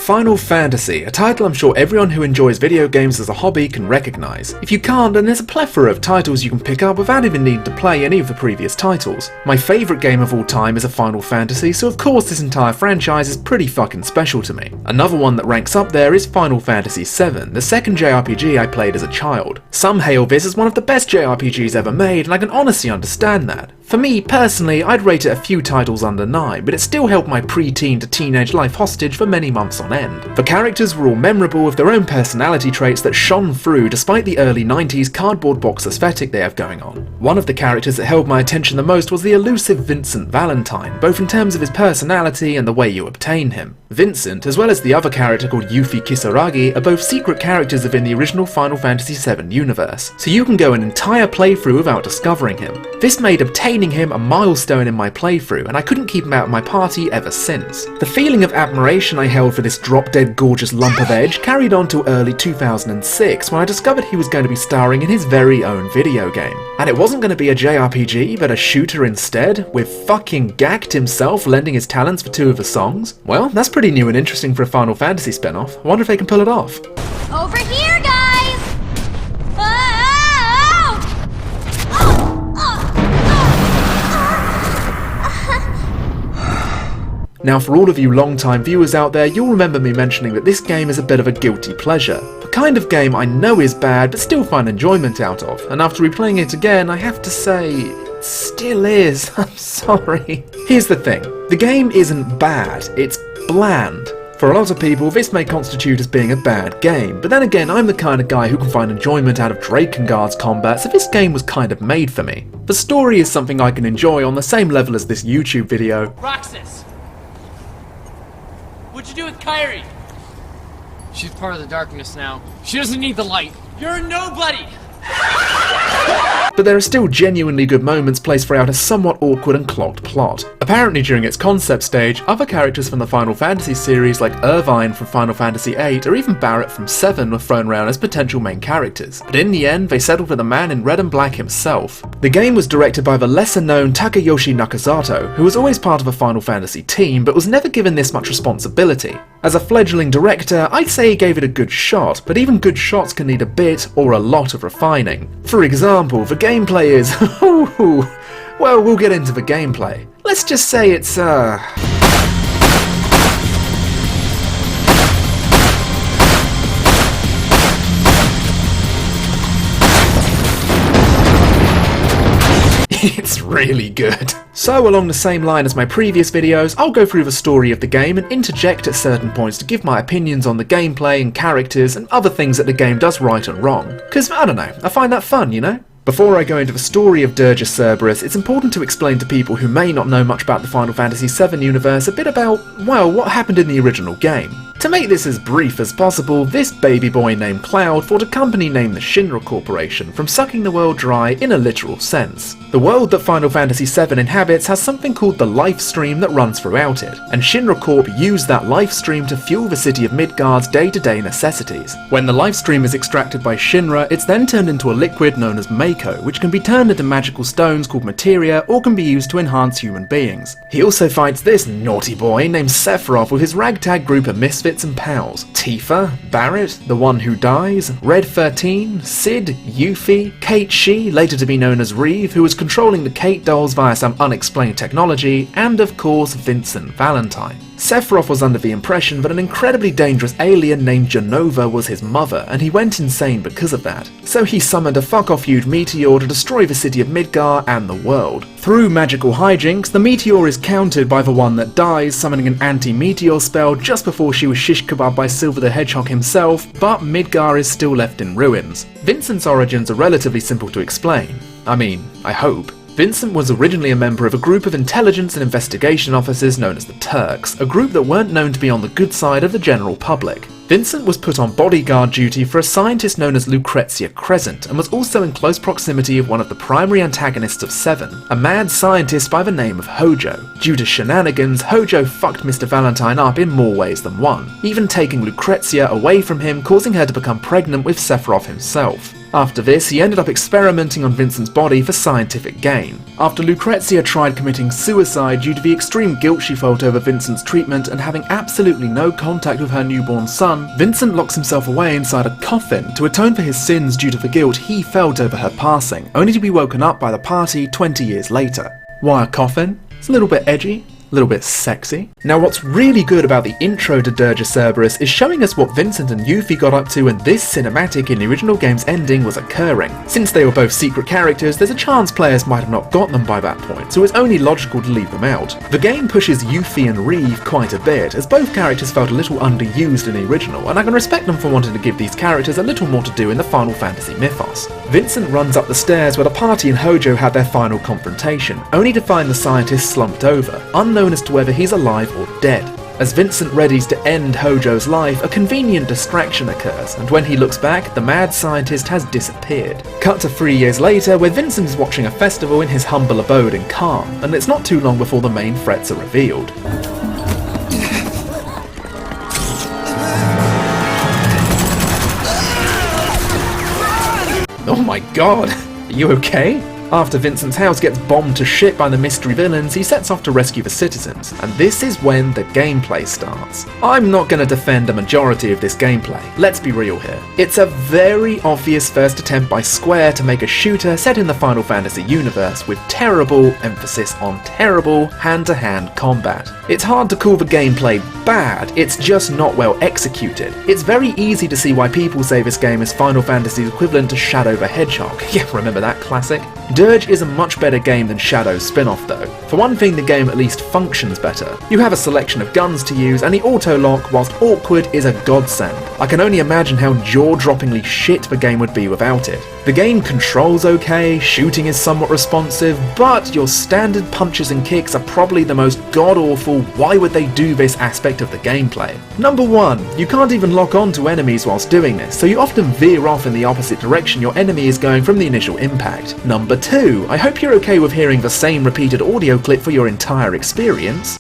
Final Fantasy, a title I'm sure everyone who enjoys video games as a hobby can recognise. If you can't, then there's a plethora of titles you can pick up without even needing to play any of the previous titles. My favourite game of all time is a Final Fantasy, so of course this entire franchise is pretty fucking special to me. Another one that ranks up there is Final Fantasy VII, the second JRPG I played as a child. Some hail this as one of the best JRPGs ever made, and I can honestly understand that. For me, personally, I'd rate it a few titles under 9, but it still held my pre-teen to teenage life hostage for many months on end. The characters were all memorable with their own personality traits that shone through despite the early 90s cardboard box aesthetic they have going on. One of the characters that held my attention the most was the elusive Vincent Valentine, both in terms of his personality and the way you obtain him. Vincent, as well as the other character called Yuffie Kisaragi, are both secret characters within the original Final Fantasy VII universe, so you can go an entire playthrough without discovering him. This made obtaining him a milestone in my playthrough, and I couldn't keep him out of my party ever since. The feeling of admiration I held for this drop-dead gorgeous lump of edge carried on till early 2006 when I discovered he was going to be starring in his very own video game. And it wasn't going to be a JRPG, but a shooter instead, with fucking Gact himself lending his talents for 2 of the songs? Well, that's pretty new and interesting for a Final Fantasy spin-off. I wonder if they can pull it off. Over here, guys! Now for all of you long-time viewers out there, you'll remember me mentioning that this game is a bit of a guilty pleasure. The kind of game I know is bad, but still find enjoyment out of, and after replaying it again, I have to say, it still is. I'm sorry. Here's the thing, the game isn't bad, it's bland. For a lot of people, this may constitute as being a bad game, but then again, I'm the kind of guy who can find enjoyment out of Drakengard's combat, so this game was kind of made for me. The story is something I can enjoy on the same level as this YouTube video. Roxas! What'd you do with Kairi? She's part of the darkness now. She doesn't need the light. You're a nobody! But there are still genuinely good moments placed throughout a somewhat awkward and clogged plot. Apparently during its concept stage, other characters from the Final Fantasy series like Irvine from Final Fantasy VIII or even Barrett from 7 were thrown around as potential main characters, but in the end they settled for the man in red and black himself. The game was directed by the lesser known Takayoshi Nakazato, who was always part of a Final Fantasy team but was never given this much responsibility. As a fledgling director, I'd say he gave it a good shot, but even good shots can need a bit or a lot of refining. For example, the gameplay is well, we'll get into the gameplay. Let's just say it's it's really good. So along the same line as my previous videos, I'll go through the story of the game and interject at certain points to give my opinions on the gameplay and characters and other things that the game does right and wrong. Cause I don't know, I find that fun, you know? Before I go into the story of Dirge of Cerberus, it's important to explain to people who may not know much about the Final Fantasy VII universe a bit about, well, what happened in the original game. To make this as brief as possible, this baby boy named Cloud fought a company named the Shinra Corporation from sucking the world dry in a literal sense. The world that Final Fantasy VII inhabits has something called the life stream that runs throughout it, and Shinra Corp used that life stream to fuel the city of Midgard's day-to-day necessities. When the life stream is extracted by Shinra, it's then turned into a liquid known as Mako, which can be turned into magical stones called materia or can be used to enhance human beings. He also fights this naughty boy named Sephiroth with his ragtag group of misfits and pals. Tifa, Barrett, the one who dies, Red 13, Sid, Yuffie, Kate Shi, later to be known as Reeve, who was controlling the Kate dolls via some unexplained technology, and of course Vincent Valentine. Sephiroth was under the impression that an incredibly dangerous alien named Genova was his mother, and he went insane because of that. So he summoned a fuck-off huge meteor to destroy the city of Midgar and the world. Through magical hijinks, the meteor is countered by the one that dies, summoning an anti-meteor spell just before she was shish kebabbed by Silver the Hedgehog himself, but Midgar is still left in ruins. Vincent's origins are relatively simple to explain. I mean, I hope. Vincent was originally a member of a group of intelligence and investigation officers known as the Turks, a group that weren't known to be on the good side of the general public. Vincent was put on bodyguard duty for a scientist known as Lucrezia Crescent, and was also in close proximity of one of the primary antagonists of 7, a mad scientist by the name of Hojo. Due to shenanigans, Hojo fucked Mr. Valentine up in more ways than one, even taking Lucrezia away from him, causing her to become pregnant with Sephiroth himself. After this, he ended up experimenting on Vincent's body for scientific gain. After Lucrezia tried committing suicide due to the extreme guilt she felt over Vincent's treatment and having absolutely no contact with her newborn son, Vincent locks himself away inside a coffin to atone for his sins due to the guilt he felt over her passing, only to be woken up by the party 20 years later. Why a coffin? It's a little bit edgy. A little bit sexy. Now what's really good about the intro to Dirge of Cerberus is showing us what Vincent and Yuffie got up to when this cinematic in the original game's ending was occurring. Since they were both secret characters, there's a chance players might have not got them by that point, so it's only logical to leave them out. The game pushes Yuffie and Reeve quite a bit, as both characters felt a little underused in the original, and I can respect them for wanting to give these characters a little more to do in the Final Fantasy mythos. Vincent runs up the stairs where the party and Hojo had their final confrontation, only to find the scientist slumped over, unknown as to whether he's alive or dead. As Vincent readies to end Hojo's life, a convenient distraction occurs, and when he looks back, the mad scientist has disappeared. Cut to 3 years later, where Vincent is watching a festival in his humble abode in Calm, and it's not too long before the main threats are revealed. Oh my god, are you okay? After Vincent's house gets bombed to shit by the mystery villains, he sets off to rescue the citizens, and this is when the gameplay starts. I'm not going to defend a majority of this gameplay, let's be real here. It's a very obvious first attempt by Square to make a shooter set in the Final Fantasy universe with terrible, emphasis on terrible, hand-to-hand combat. It's hard to call the gameplay bad, it's just not well executed. It's very easy to see why people say this game is Final Fantasy's equivalent to Shadow the Hedgehog. Yeah, remember that classic? Dirge is a much better game than Shadow's spin-off though. For one thing, the game at least functions better. You have a selection of guns to use, and the auto-lock, whilst awkward, is a godsend. I can only imagine how jaw-droppingly shit the game would be without it. The game controls okay, shooting is somewhat responsive, but your standard punches and kicks are probably the most god-awful why would they do this aspect of the gameplay. Number 1, you can't even lock on to enemies whilst doing this, so you often veer off in the opposite direction your enemy is going from the initial impact. Number 2, I hope you're okay with hearing the same repeated audio clip for your entire experience.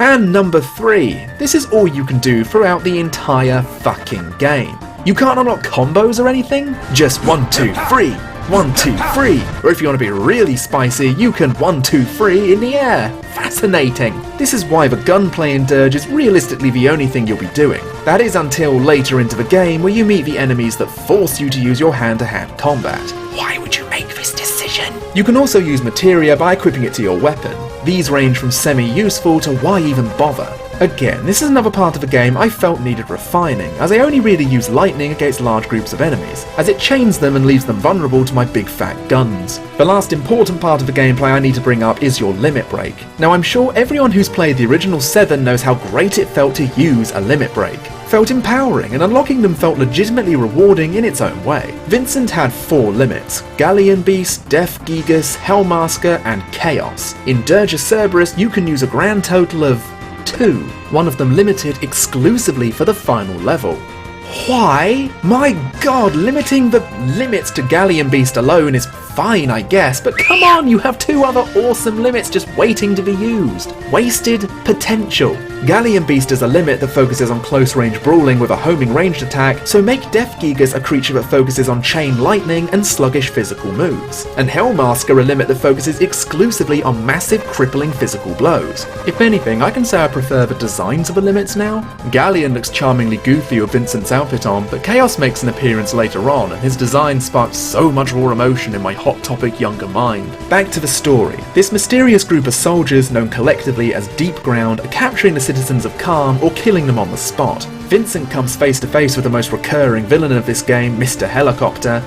And number 3, this is all you can do throughout the entire fucking game. You can't unlock combos or anything? Just 1, 2, 3, 1, 2, 3. Or if you want to be really spicy, you can 1, 2, 3 in the air. Fascinating. This is why the gunplay in Dirge is realistically the only thing you'll be doing. That is until later into the game where you meet the enemies that force you to use your hand-to-hand combat. Why would you make this decision? You can also use materia by equipping it to your weapon. These range from semi-useful to why even bother. Again, this is another part of the game I felt needed refining, as I only really use lightning against large groups of enemies, as it chains them and leaves them vulnerable to my big fat guns. The last important part of the gameplay I need to bring up is your limit break. Now I'm sure everyone who's played the original 7 knows how great it felt to use a limit break. Felt empowering, and unlocking them felt legitimately rewarding in its own way. Vincent had 4 limits: Galleon Beast, Death Gigas, Hellmasker, and Chaos. In Dirge of Cerberus you can use a grand total of 2, one of them limited exclusively for the final level. Why? My god, limiting the limits to Galleon Beast alone is fine, I guess, but come on, you have 2 other awesome limits just waiting to be used. Wasted potential. Galleon Beast is a limit that focuses on close-range brawling with a homing ranged attack, so make Death Gigas a creature that focuses on chain lightning and sluggish physical moves. And Hellmasker a limit that focuses exclusively on massive crippling physical blows. If anything, I can say I prefer the designs of the limits now. Galleon looks charmingly goofy with Vincent's outfit on, but Chaos makes an appearance later on, and his design sparked so much raw emotion in my Hot Topic younger mind. Back to the story. This mysterious group of soldiers, known collectively as Deep Ground, are capturing the citizens of Calm or killing them on the spot. Vincent comes face to face with the most recurring villain of this game, Mr. Helicopter.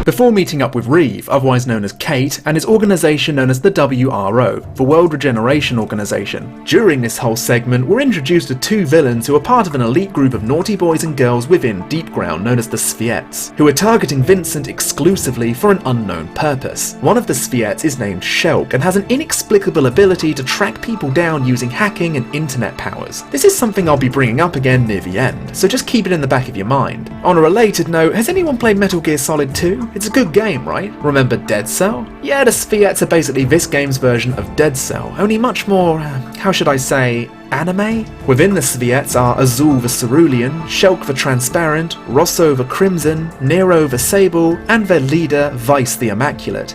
before meeting up with Reeve, otherwise known as Kate, and his organisation known as the WRO, the World Regeneration Organisation. During this whole segment, we're introduced to two villains who are part of an elite group of naughty boys and girls within Deepground known as the Tsviets, who are targeting Vincent exclusively for an unknown purpose. One of the Tsviets is named Shulk and has an inexplicable ability to track people down using hacking and internet powers. This is something I'll be bringing up again near the end, so just keep it in the back of your mind. On a related note, has anyone played Metal Gear Solid 2? It's a good game, right? Remember Dead Cell? Yeah, the Tsviets are basically this game's version of Dead Cell, only much more, how should I say, anime? Within the Tsviets are Azul the Cerulean, Shulk the Transparent, Rosso the Crimson, Nero the Sable, and their leader, Vice the Immaculate.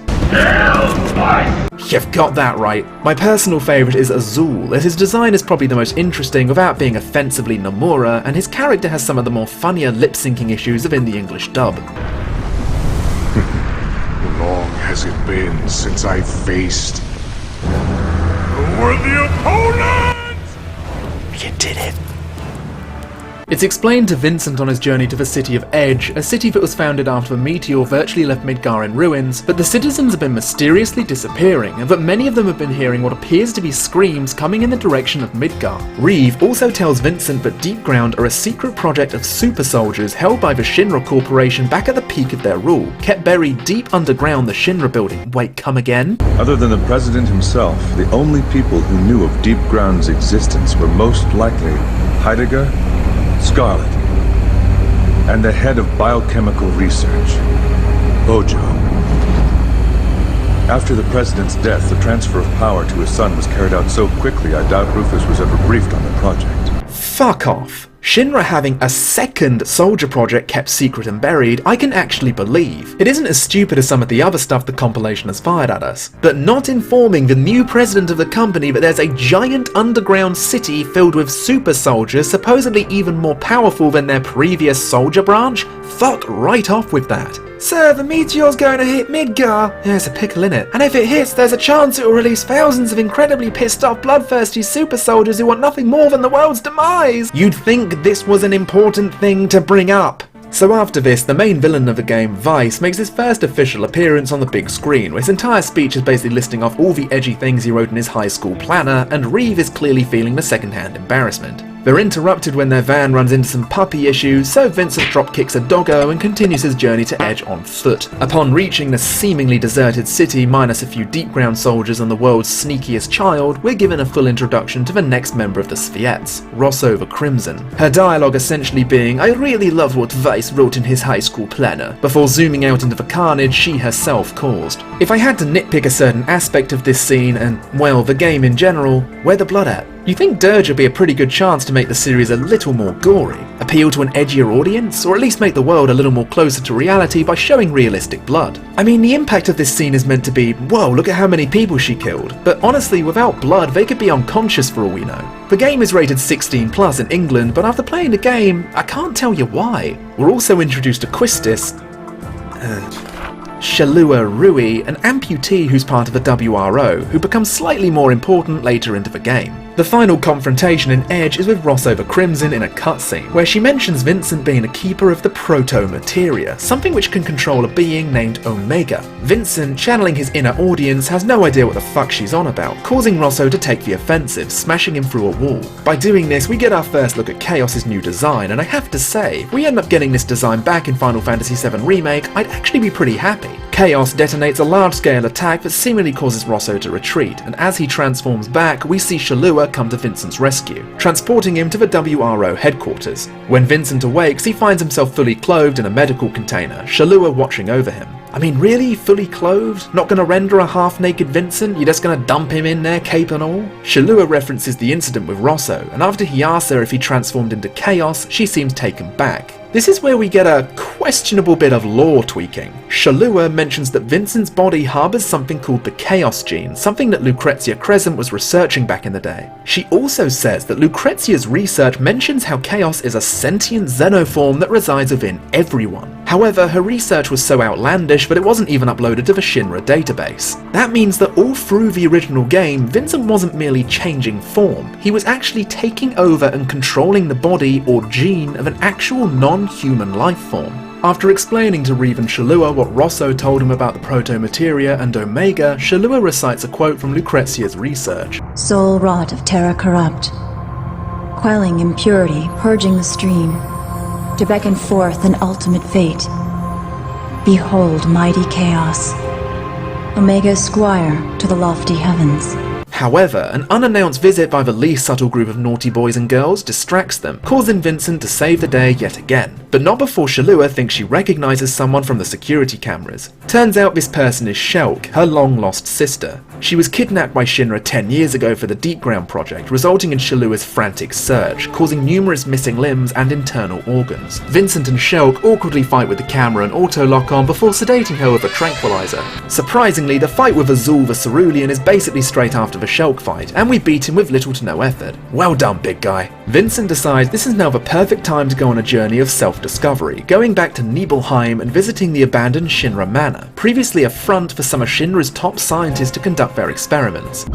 You've got that right. My personal favourite is Azul, as his design is probably the most interesting without being offensively Nomura, and his character has some of the more funnier lip-syncing issues within the English dub. Long has it been since I faced a worthy opponent? You did it. It's explained to Vincent on his journey to the city of Edge, a city that was founded after a meteor virtually left Midgar in ruins, but the citizens have been mysteriously disappearing, and that many of them have been hearing what appears to be screams coming in the direction of Midgar. Reeve also tells Vincent that Deepground are a secret project of super soldiers held by the Shinra Corporation back at the peak of their rule, kept buried deep underground the Shinra building. Wait, come again? Other than the president himself, the only people who knew of Deepground's existence were most likely Heidegger, Scarlet, and the head of biochemical research, Bojo. After the president's death, the transfer of power to his son was carried out so quickly I doubt Rufus was ever briefed on the project. Fuck off. Shinra having a second soldier project kept secret and buried, I can actually believe. It isn't as stupid as some of the other stuff the compilation has fired at us. But not informing the new president of the company that there's a giant underground city filled with super soldiers supposedly even more powerful than their previous soldier branch? Fuck right off with that. Sir, the meteor's going to hit Midgar. There's a pickle in it. And if it hits, there's a chance it will release thousands of incredibly pissed off bloodthirsty super soldiers who want nothing more than the world's demise. You'd think this was an important thing to bring up. So after this, the main villain of the game, Vice, makes his first official appearance on the big screen, where his entire speech is basically listing off all the edgy things he wrote in his high school planner, and Reeve is clearly feeling the second-hand embarrassment. They're interrupted when their van runs into some puppy issues, so Vincent dropkicks a doggo and continues his journey to Edge on foot. Upon reaching the seemingly deserted city, minus a few Deepground soldiers and the world's sneakiest child, we're given a full introduction to the next member of the Tsviets, Rosso the Crimson. Her dialogue essentially being, "I really love what Vice wrote in his high school planner," before zooming out into the carnage she herself caused. If I had to nitpick a certain aspect of this scene, and, well, the game in general, where the blood at? You think Dirge would be a pretty good chance to make the series a little more gory, appeal to an edgier audience, or at least make the world a little more closer to reality by showing realistic blood. I mean, the impact of this scene is meant to be, whoa, look at how many people she killed, but honestly, without blood, they could be unconscious for all we know. The game is rated 16+ in England, but after playing the game, I can't tell you why. We're also introduced to Quistis, Shalua Rui, an amputee who's part of the WRO, who becomes slightly more important later into the game. The final confrontation in Edge is with Rosso the Crimson in a cutscene, where she mentions Vincent being a keeper of the proto-materia, something which can control a being named Omega. Vincent, channeling his inner audience, has no idea what the fuck she's on about, causing Rosso to take the offensive, smashing him through a wall. By doing this, we get our first look at Chaos's new design, and I have to say, if we end up getting this design back in Final Fantasy VII Remake, I'd actually be pretty happy. Chaos detonates a large-scale attack that seemingly causes Rosso to retreat, and as he transforms back, we see Shalua come to Vincent's rescue, transporting him to the WRO headquarters. When Vincent awakes, he finds himself fully clothed in a medical container, Shalua watching over him. I mean, really? Fully clothed? Not gonna render a half-naked Vincent? You're just gonna dump him in there, cape and all? Shalua references the incident with Rosso, and after he asks her if he transformed into Chaos, she seems taken back. This is where we get a questionable bit of lore tweaking. Shalua mentions that Vincent's body harbours something called the Chaos gene, something that Lucrezia Crescent was researching back in the day. She also says that Lucrezia's research mentions how Chaos is a sentient xenoform that resides within everyone. However, her research was so outlandish that it wasn't even uploaded to the Shinra database. That means that all through the original game, Vincent wasn't merely changing form, he was actually taking over and controlling the body or gene of an actual non-human life form. After explaining to Reeve and Shalua what Rosso told him about the proto-materia and Omega, Shalua recites a quote from Lucrezia's research. Soul wrought of terra corrupt, quelling impurity, purging the stream, to beckon forth an ultimate fate. Behold mighty chaos, Omega squire to the lofty heavens. However, an unannounced visit by the least subtle group of naughty boys and girls distracts them, causing Vincent to save the day yet again. But not before Shalua thinks she recognises someone from the security cameras. Turns out this person is Shulk, her long-lost sister. She was kidnapped by Shinra 10 years ago for the Deep Ground project, resulting in Shalua's frantic search, causing numerous missing limbs and internal organs. Vincent and Shulk awkwardly fight with the camera and auto-lock-on before sedating her with a tranquilizer. Surprisingly, the fight with Azul the Cerulean is basically straight after the Shulk fight, and we beat him with little to no effort. Well done, big guy. Vincent decides this is now the perfect time to go on a journey of self-discovery, going back to Nibelheim and visiting the abandoned Shinra Manor, previously a front for some of Shinra's top scientists to conduct their experiments.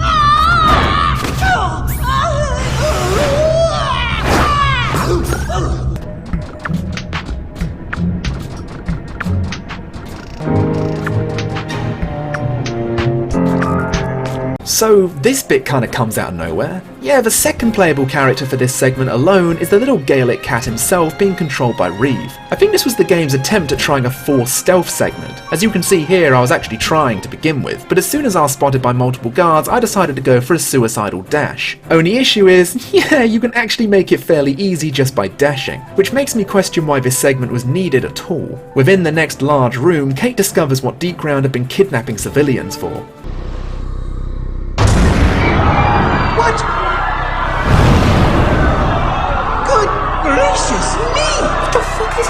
So this bit kinda comes out of nowhere. Yeah, the second playable character for this segment alone is the little Gaelic cat himself being controlled by Reeve. I think this was the game's attempt at trying a forced stealth segment. As you can see here, I was actually trying to begin with, but as soon as I was spotted by multiple guards, I decided to go for a suicidal dash. Only issue is, yeah, you can actually make it fairly easy just by dashing, which makes me question why this segment was needed at all. Within the next large room, Kate discovers what Deep Ground had been kidnapping civilians for. What? Good gracious me! What the fuck is...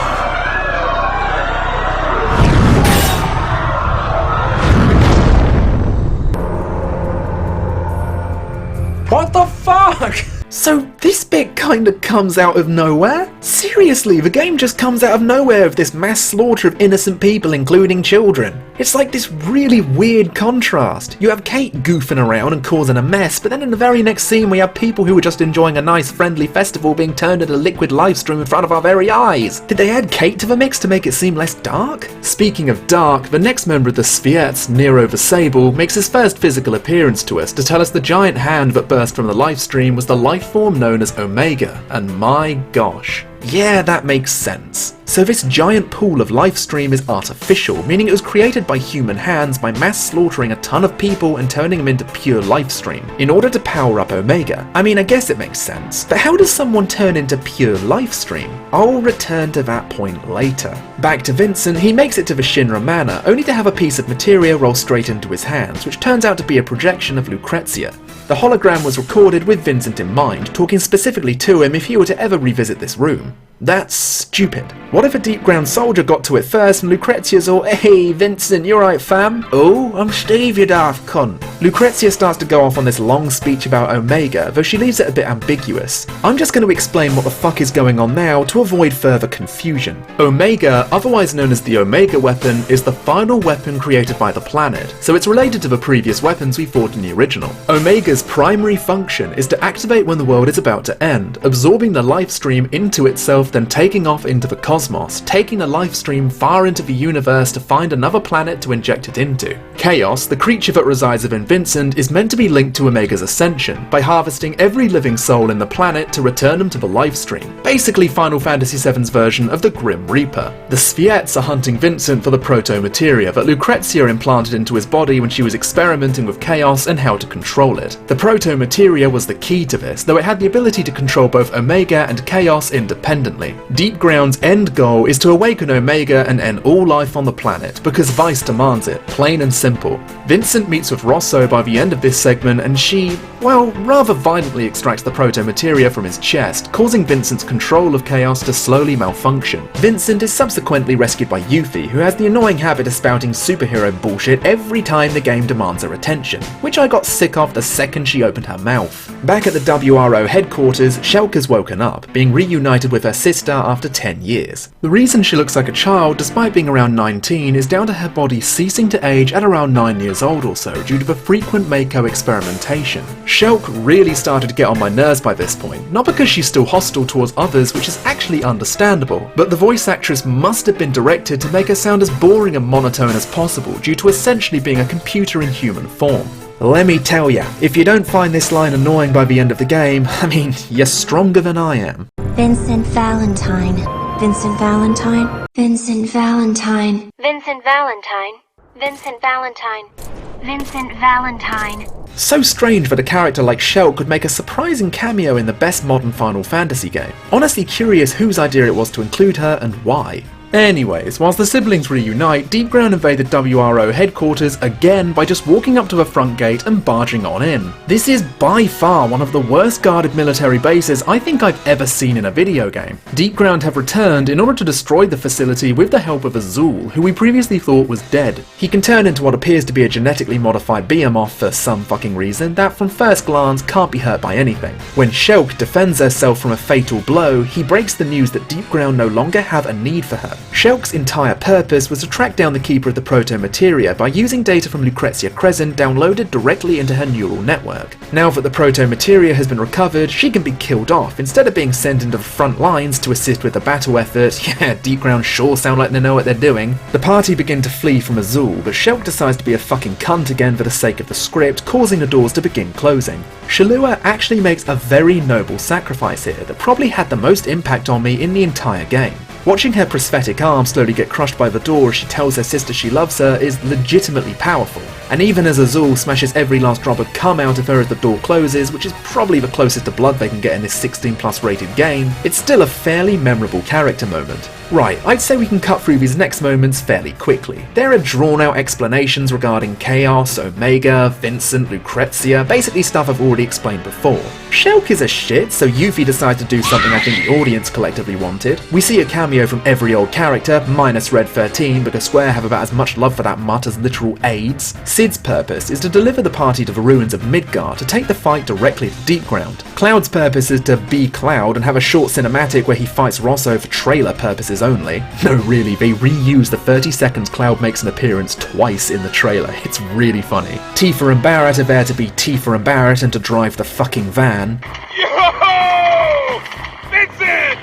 What the fuck? So this bit kinda comes out of nowhere? Seriously, the game just comes out of nowhere with this mass slaughter of innocent people, including children. It's like this really weird contrast. You have Kate goofing around and causing a mess, but then in the very next scene we have people who were just enjoying a nice friendly festival being turned into liquid livestream in front of our very eyes. Did they add Kate to the mix to make it seem less dark? Speaking of dark, the next member of the Tsviet, Nero the Sable, makes his first physical appearance to us to tell us the giant hand that burst from the livestream was the life form known as Omega, and my gosh. Yeah, that makes sense. So this giant pool of livestream is artificial, meaning it was created by human hands by mass slaughtering a ton of people and turning them into pure livestream, in order to power up Omega. I mean, I guess it makes sense, but how does someone turn into pure livestream? I'll return to that point later. Back to Vincent, he makes it to the Shinra Manor, only to have a piece of materia roll straight into his hands, which turns out to be a projection of Lucrezia. The hologram was recorded with Vincent in mind, talking specifically to him if he were to ever revisit this room. That's stupid. What if a Deep Ground soldier got to it first and Lucrezia's all, "Hey Vincent, you alright fam?" "Oh, I'm Steve, you daft cunt." Lucrezia starts to go off on this long speech about Omega, though she leaves it a bit ambiguous. I'm just going to explain what the fuck is going on now to avoid further confusion. Omega, otherwise known as the Omega weapon, is the final weapon created by the planet, so it's related to the previous weapons we fought in the original. Omega's primary function is to activate when the world is about to end, absorbing the life stream into itself, then taking off into the cosmos, taking the life stream far into the universe to find another planet to inject it into. Chaos, the creature that resides within Vincent, is meant to be linked to Omega's ascension, by harvesting every living soul in the planet to return them to the life stream. Basically Final Fantasy VII's version of the Grim Reaper. The Tsviets are hunting Vincent for the proto-materia that Lucrezia implanted into his body when she was experimenting with Chaos and how to control it. The proto-materia was the key to this, though it had the ability to control both Omega and Chaos independently. Deep Ground's end goal is to awaken Omega and end all life on the planet, because Vice demands it, plain and simple. Vincent meets with Rosso by the end of this segment and she, well, rather violently extracts the proto-materia from his chest, causing Vincent's control of Chaos to slowly malfunction. Vincent is subsequently rescued by Yuffie, who has the annoying habit of spouting superhero bullshit every time the game demands her attention, which I got sick of the second she opened her mouth. Back at the WRO headquarters, Shulk has woken up, being reunited with her sister after 10 years. The reason she looks like a child despite being around 19 is down to her body ceasing to age at around 9 years old or so due to the frequent Mako experimentation. Shulk really started to get on my nerves by this point, not because she's still hostile towards others, which is actually understandable, but the voice actress must have been directed to make her sound as boring and monotone as possible due to essentially being a computer in human form. Let me tell ya, if you don't find this line annoying by the end of the game, I mean, you're stronger than I am. Vincent Valentine. Vincent Valentine. Vincent Valentine. Vincent Valentine. Vincent Valentine. Vincent Valentine. So strange that a character like Shulk could make a surprising cameo in the best modern Final Fantasy game. Honestly curious whose idea it was to include her and why. Anyways, whilst the siblings reunite, Deepground invade the WRO headquarters again by just walking up to the front gate and barging on in. This is by far one of the worst guarded military bases I think I've ever seen in a video game. Deepground have returned in order to destroy the facility with the help of Azul, who we previously thought was dead. He can turn into what appears to be a genetically modified behemoth for some fucking reason that from first glance can't be hurt by anything. When Shulk defends herself from a fatal blow, he breaks the news that Deepground no longer have a need for her. Shulk's entire purpose was to track down the keeper of the proto-materia by using data from Lucrezia Crescent downloaded directly into her neural network. Now that the proto-materia has been recovered, she can be killed off instead of being sent into the front lines to assist with the battle effort. Yeah, Deepground sure sound like they know what they're doing. The party begin to flee from Azul, but Shulk decides to be a fucking cunt again for the sake of the script, causing the doors to begin closing. Shallua actually makes a very noble sacrifice here that probably had the most impact on me in the entire game. Watching her prosthetic arm slowly get crushed by the door as she tells her sister she loves her is legitimately powerful. And even as Azul smashes every last drop of cum out of her as the door closes, which is probably the closest to blood they can get in this 16+ rated game, it's still a fairly memorable character moment. Right, I'd say we can cut through these next moments fairly quickly. There are drawn out explanations regarding Chaos, Omega, Vincent, Lucrezia, basically stuff I've already explained before. Shulk is a shit, so Yuffie decides to do something I think the audience collectively wanted. We see a cameo from every old character, minus Red 13, because Square have about as much love for that mutt as literal AIDS. Cid's purpose is to deliver the party to the ruins of Midgar to take the fight directly to Deepground. Cloud's purpose is to be Cloud and have a short cinematic where he fights Rosso for trailer purposes only. No really, they reuse the 30 seconds Cloud makes an appearance twice in the trailer, it's really funny. Tifa and Barrett are there to be Tifa and Barrett and to drive the fucking van. Yo! Vincent!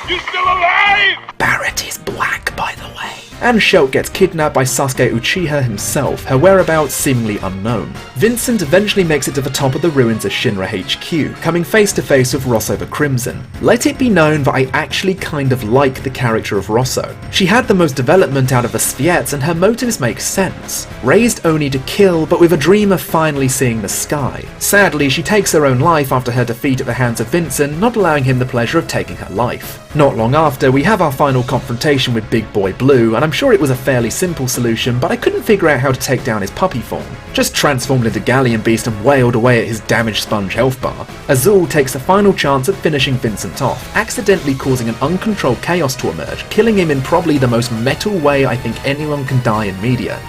You still alive? Barrett is black, by the way. And Shulk gets kidnapped by Sasuke Uchiha himself, her whereabouts seemingly unknown. Vincent eventually makes it to the top of the ruins of Shinra HQ, coming face to face with Rosso the Crimson. Let it be known that I actually kind of like the character of Rosso. She had the most development out of the Tsviets and her motives make sense. Raised only to kill, but with a dream of finally seeing the sky. Sadly, she takes her own life after her defeat at the hands of Vincent, not allowing him the pleasure of taking her life. Not long after, we have our final confrontation with Big Boy Blue, and I'm sure it was a fairly simple solution, but I couldn't figure out how to take down his puppy form. Just transformed into Galleon Beast and wailed away at his damaged sponge health bar. Azul takes a final chance at finishing Vincent off, accidentally causing an uncontrolled chaos to emerge, killing him in probably the most metal way I think anyone can die in media.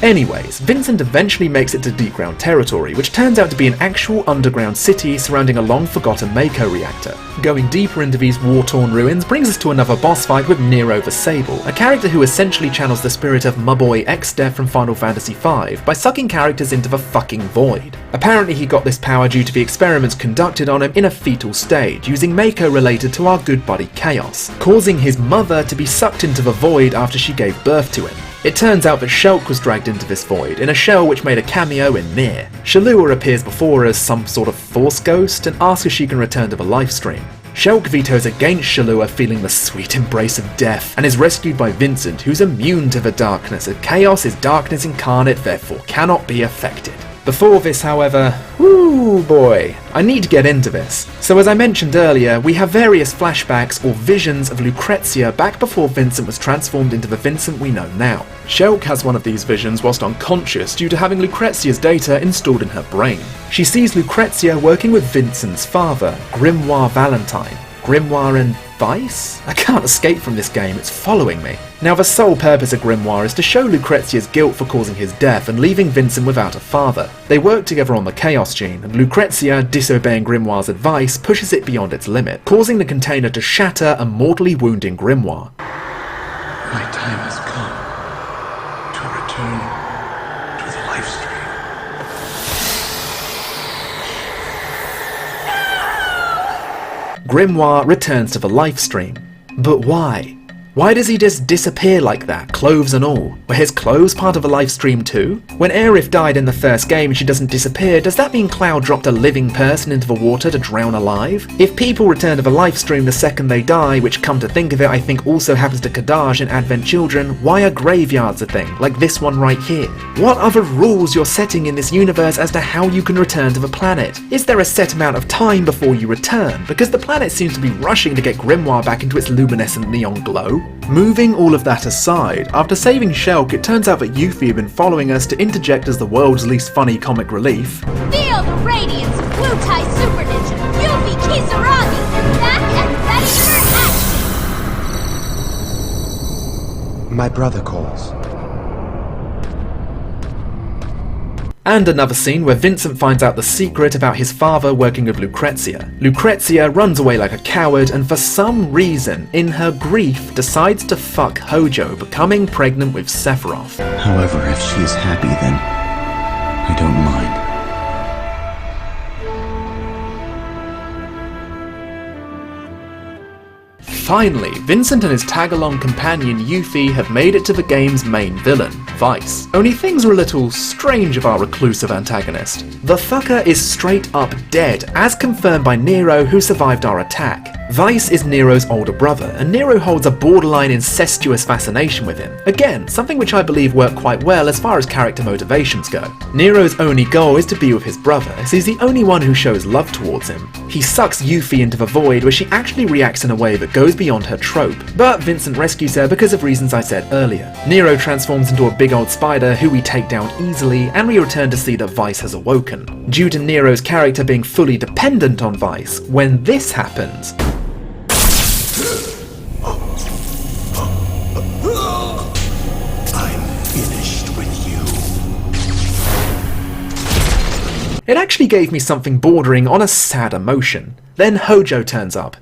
Anyways, Vincent eventually makes it to Deepground territory, which turns out to be an actual underground city surrounding a long-forgotten Mako reactor. Going deeper into these war-torn ruins brings us to another boss fight with Nero the Sable, a character who essentially channels the spirit of my boy X-Death from Final Fantasy V by sucking characters into the fucking void. Apparently he got this power due to the experiments conducted on him in a fetal stage, using Mako related to our good buddy Chaos, causing his mother to be sucked into the void after she gave birth to him. It turns out that Shulk was dragged into this void, in a shell which made a cameo in Nier. Shallua appears before her as some sort of force ghost and asks if she can return to the life stream. Shulk vetoes against Shallua, feeling the sweet embrace of death, and is rescued by Vincent, who's immune to the darkness, as Chaos is darkness incarnate, therefore cannot be affected. Before this, however, whoo boy, I need to get into this. So as I mentioned earlier, we have various flashbacks or visions of Lucrezia back before Vincent was transformed into the Vincent we know now. Shulk has one of these visions whilst unconscious due to having Lucrezia's data installed in her brain. She sees Lucrezia working with Vincent's father, Grimoire Valentine. Grimoire and Vice? I can't escape from this game, it's following me. Now the sole purpose of Grimoire is to show Lucrezia's guilt for causing his death and leaving Vincent without a father. They work together on the Chaos Gene, and Lucrezia, disobeying Grimoire's advice, pushes it beyond its limit, causing the container to shatter and mortally wounding Grimoire. My time has come to return to the life stream. Grimoire returns to the life stream. But why? Why does he just disappear like that, clothes and all? Were his clothes part of a life stream too? When Aerith died in the first game and she doesn't disappear, does that mean Cloud dropped a living person into the water to drown alive? If people return to the life stream the second they die, which come to think of it I think also happens to Kadaj in Advent Children, why are graveyards a thing, like this one right here? What other rules you're setting in this universe as to how you can return to the planet? Is there a set amount of time before you return? Because the planet seems to be rushing to get Grimoire back into its luminescent neon glow. Moving all of that aside, after saving Shulk, it turns out that Yuffie had been following us to interject as the world's least funny comic relief. Feel the radiance of Blue Tie Super Ninja, Yuffie Kisaragi, back and ready for action! My brother calls. And another scene where Vincent finds out the secret about his father working with Lucrezia. Lucrezia runs away like a coward and for some reason, in her grief, decides to fuck Hojo, becoming pregnant with Sephiroth. However, if she is happy, then I don't mind. Finally, Vincent and his tag-along companion Yuffie have made it to the game's main villain, Vice. Only things are a little strange of our reclusive antagonist. The fucker is straight up dead, as confirmed by Nero, who survived our attack. Vice is Nero's older brother, and Nero holds a borderline incestuous fascination with him. Again, something which I believe worked quite well as far as character motivations go. Nero's only goal is to be with his brother, as he's the only one who shows love towards him. He sucks Yuffie into the void, where she actually reacts in a way that goes beyond her trope, but Vincent rescues her because of reasons I said earlier. Nero transforms into a big old spider who we take down easily, and we return to see that Vice has awoken. Due to Nero's character being fully dependent on Vice, when this happens, I'm finished with you. it actually gave me something bordering on a sad emotion. Then Hojo turns up.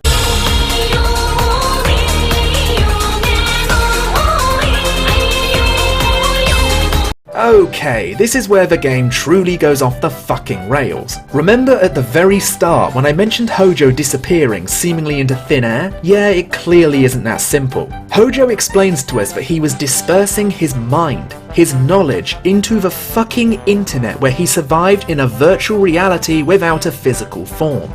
Okay, this is where the game truly goes off the fucking rails. Remember at the very start when I mentioned Hojo disappearing seemingly into thin air? Yeah, it clearly isn't that simple. Hojo explains to us that he was dispersing his mind, his knowledge, into the fucking internet where he survived in a virtual reality without a physical form.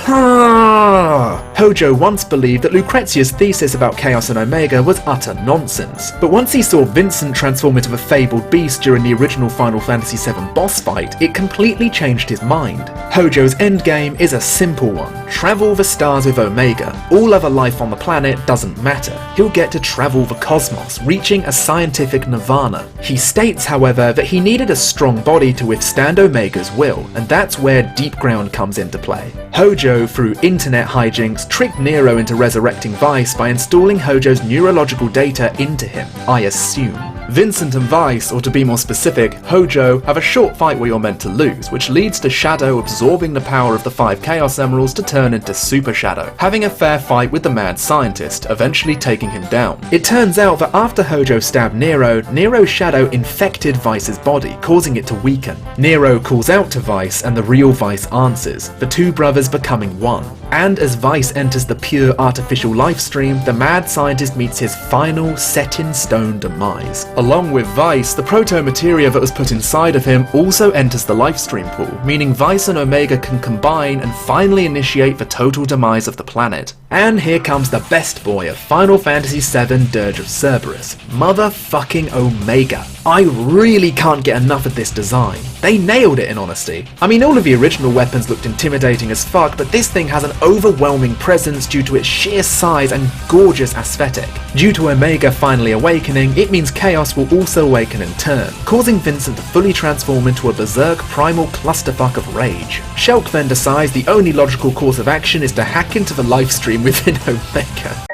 Hojo once believed that Lucrezia's thesis about Chaos and Omega was utter nonsense, but once he saw Vincent transform into the fabled beast during the original Final Fantasy VII boss fight, it completely changed his mind. Hojo's endgame is a simple one. Travel the stars with Omega. All other life on the planet doesn't matter. He'll get to travel the cosmos, reaching a scientific nirvana. He states, however, that he needed a strong body to withstand Omega's will, and that's where Deep Ground comes into play. Hojo, through internet hijinks, tricked Nero into resurrecting Vice by installing Hojo's neurological data into him, I assume. Vincent and Vice, or to be more specific, Hojo, have a short fight where you're meant to lose, which leads to Shadow absorbing the power of the 5 Chaos Emeralds to turn into Super Shadow, having a fair fight with the mad scientist, eventually taking him down. It turns out that after Hojo stabbed Nero, Nero's Shadow infected Vice's body, causing it to weaken. Nero calls out to Vice, and the real Vice answers, the two brothers becoming one. And as Vice enters the pure artificial life stream, the mad scientist meets his final set-in-stone demise. Along with Vice, the proto-materia that was put inside of him also enters the life stream pool, meaning Vice and Omega can combine and finally initiate the total demise of the planet. And here comes the best boy of Final Fantasy VII Dirge of Cerberus, motherfucking Omega. I really can't get enough of this design. They nailed it in honesty. I mean, all of the original weapons looked intimidating as fuck, but this thing has an overwhelming presence due to its sheer size and gorgeous aesthetic. Due to Omega finally awakening, it means Chaos will also awaken in turn, causing Vincent to fully transform into a berserk primal clusterfuck of rage. Shulk then decides the only logical course of action is to hack into the livestream within Omega.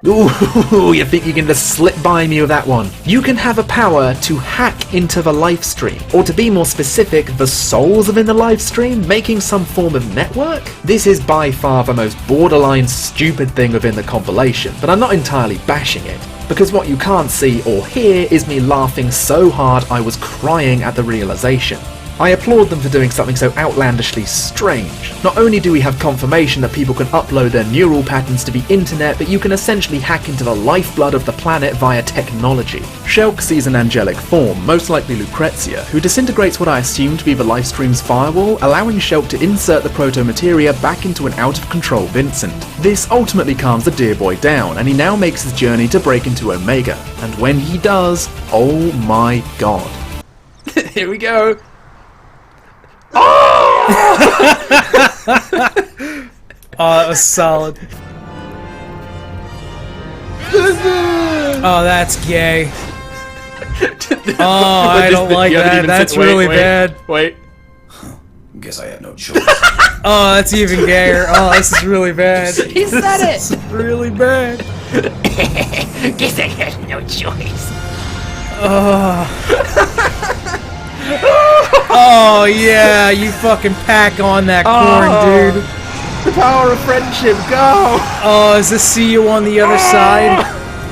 Ooh, you think you can just slip by me with that one? You can have a power to hack into the livestream, or to be more specific, the souls within the livestream, making some form of network? This is by far the most borderline stupid thing within the compilation, but I'm not entirely bashing it, because what you can't see or hear is me laughing so hard I was crying at the realization. I applaud them for doing something so outlandishly strange. Not only do we have confirmation that people can upload their neural patterns to the internet, but you can essentially hack into the lifeblood of the planet via technology. Shulk sees an angelic form, most likely Lucrezia, who disintegrates what I assume to be the livestream's firewall, allowing Shulk to insert the proto-materia back into an out-of-control Vincent. This ultimately calms the dear boy down, and he now makes his journey to break into Omega. And when he does, oh my god. Here we go. Oh, that was solid. Oh, that's gay. Oh, I don't like that. That's really bad. Wait. Guess I have no choice. Oh, that's even gayer. Oh, this is really bad. He said it! This is really bad. Guess I have no choice. Oh yeah, you fucking pack on that corn, dude. The power of friendship, go! Oh, is this see you on the other side?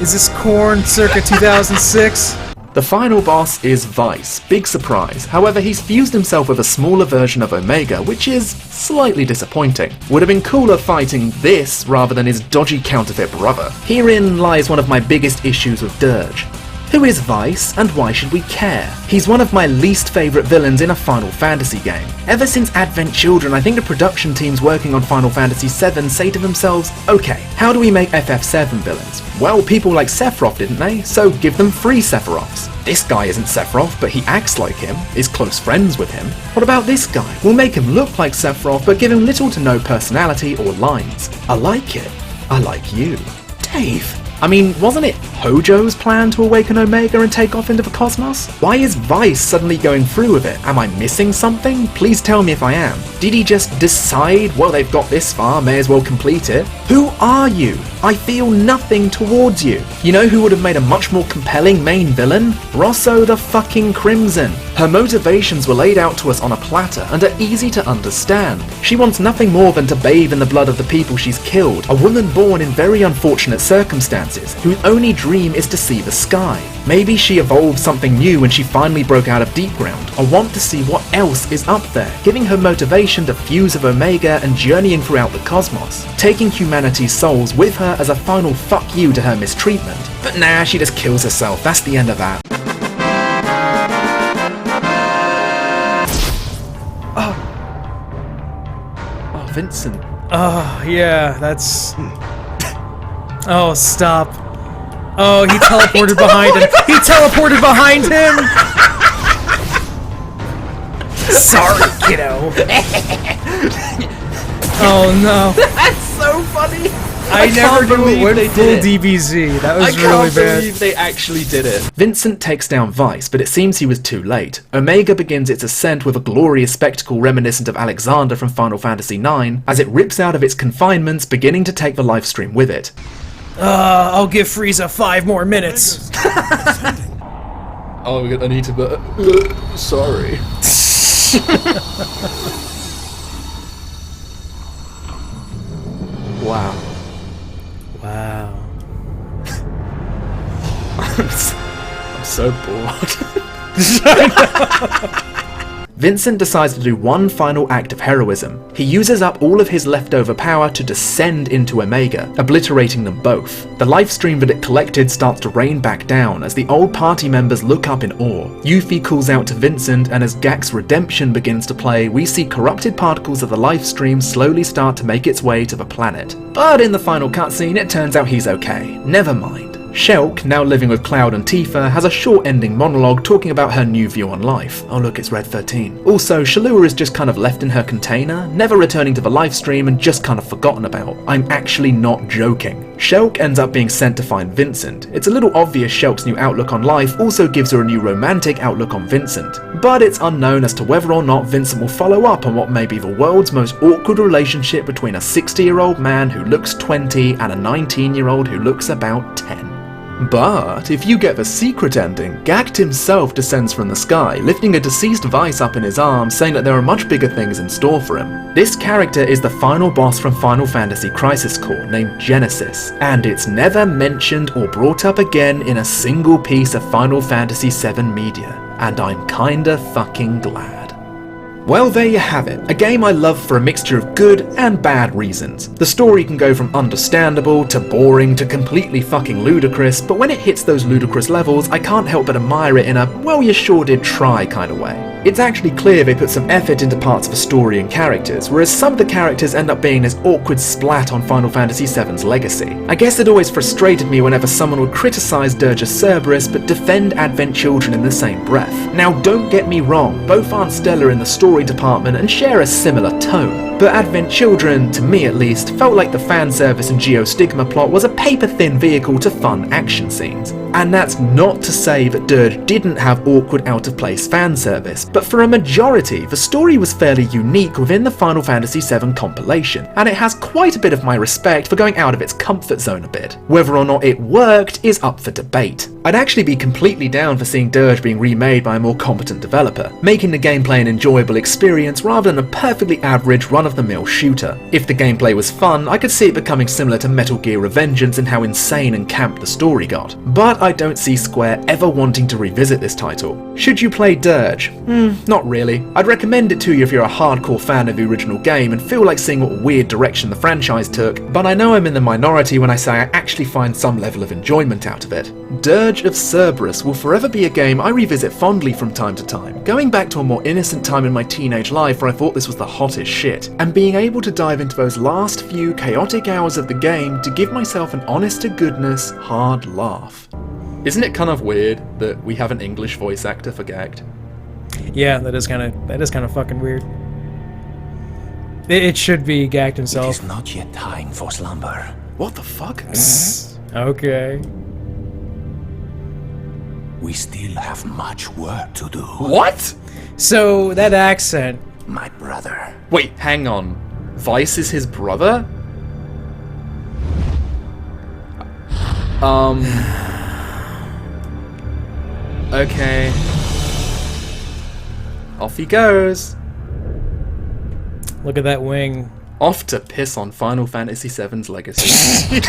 Is this corn circa 2006? The final boss is Vice, big surprise. However, he's fused himself with a smaller version of Omega, which is slightly disappointing. Would have been cooler fighting this rather than his dodgy counterfeit brother. Herein lies one of my biggest issues with Dirge. Who is Vice, and why should we care? He's one of my least favourite villains in a Final Fantasy game. Ever since Advent Children, I think the production teams working on Final Fantasy VII say to themselves, okay, how do we make FF7 villains? Well, people like Sephiroth, didn't they? So give them 3 Sephiroths. This guy isn't Sephiroth, but he acts like him, is close friends with him. What about this guy? We'll make him look like Sephiroth, but give him little to no personality or lines. I like it. I like you. Dave. I mean, wasn't it Hojo's plan to awaken Omega and take off into the cosmos? Why is Vice suddenly going through with it? Am I missing something? Please tell me if I am. Did he just decide, well, they've got this far, may as well complete it? Who are you? I feel nothing towards you. You know who would have made a much more compelling main villain? Rosso the fucking Crimson. Her motivations were laid out to us on a platter and are easy to understand. She wants nothing more than to bathe in the blood of the people she's killed, a woman born in very unfortunate circumstances, whose only dream is to see the sky. Maybe she evolved something new when she finally broke out of Deep Ground. I want to see what else is up there, giving her motivation to fuse with Omega and journeying throughout the cosmos, taking humanity's souls with her as a final fuck you to her mistreatment. But nah, she just kills herself, that's the end of that. Oh, Vincent. Oh, yeah, that's... Oh, stop. Oh, he teleported behind him. He teleported behind him! Sorry, kiddo. Oh, no. That's so funny! I never knew it went full DBZ. That was really bad. I can't believe they actually did it. Vincent takes down Vice, but it seems he was too late. Omega begins its ascent with a glorious spectacle reminiscent of Alexander from Final Fantasy IX, as it rips out of its confinements, beginning to take the livestream with it. I'll give Frieza 5 more minutes. Oh, I need to... sorry. Wow. Wow. I'm so bored. Vincent decides to do one final act of heroism. He uses up all of his leftover power to descend into Omega, obliterating them both. The lifestream that it collected starts to rain back down as the old party members look up in awe. Yuffie calls out to Vincent, and as Gak's redemption begins to play, we see corrupted particles of the lifestream slowly start to make its way to the planet. But in the final cutscene, it turns out he's okay. Never mind. Shulk, now living with Cloud and Tifa, has a short ending monologue talking about her new view on life. Oh look, it's Red 13. Also, Shallua is just kind of left in her container, never returning to the livestream and just kind of forgotten about. I'm actually not joking. Shulk ends up being sent to find Vincent. It's a little obvious Shulk's new outlook on life also gives her a new romantic outlook on Vincent, but it's unknown as to whether or not Vincent will follow up on what may be the world's most awkward relationship between a 60-year-old man who looks 20 and a 19-year-old who looks about 10. But if you get the secret ending, Gact himself descends from the sky, lifting a deceased Vice up in his arms, saying that there are much bigger things in store for him. This character is the final boss from Final Fantasy Crisis Core, named Genesis, and it's never mentioned or brought up again in a single piece of Final Fantasy VII media, and I'm kinda fucking glad. Well, there you have it, a game I love for a mixture of good and bad reasons. The story can go from understandable to boring to completely fucking ludicrous, but when it hits those ludicrous levels, I can't help but admire it in a, well, you sure did try kind of way. It's actually clear they put some effort into parts of the story and characters, whereas some of the characters end up being this awkward splat on Final Fantasy VII's legacy. I guess it always frustrated me whenever someone would criticise Dirge of Cerberus but defend Advent Children in the same breath. Now don't get me wrong, both aren't stellar in the story department and share a similar tone, but Advent Children, to me at least, felt like the fan service and Geostigma plot was a paper-thin vehicle to fun action scenes. And that's not to say that Dirge didn't have awkward out-of-place fan service, but for a majority, the story was fairly unique within the Final Fantasy VII compilation, and it has quite a bit of my respect for going out of its comfort zone a bit. Whether or not it worked is up for debate. I'd actually be completely down for seeing Dirge being remade by a more competent developer, making the gameplay an enjoyable experience rather than a perfectly average run-of-the-mill shooter. If the gameplay was fun, I could see it becoming similar to Metal Gear Revengeance in how insane and camp the story got. But I don't see Square ever wanting to revisit this title. Should you play Dirge? Not really. I'd recommend it to you if you're a hardcore fan of the original game and feel like seeing what a weird direction the franchise took, but I know I'm in the minority when I say I actually find some level of enjoyment out of it. Dirge of Cerberus will forever be a game I revisit fondly from time to time, going back to a more innocent time in my teenage life where I thought this was the hottest shit, and being able to dive into those last few chaotic hours of the game to give myself an honest-to-goodness hard laugh. Isn't it kind of weird that we have an English voice actor for Gact? Yeah, that is kind of fucking weird. It should be Gact himself. It is not yet time for slumber. What the fuck? Okay. We still have much work to do. What? So, that accent. My brother. Wait, hang on. Vice is his brother? Okay. Off he goes. Look at that wing. Off to piss on Final Fantasy VII's legacy.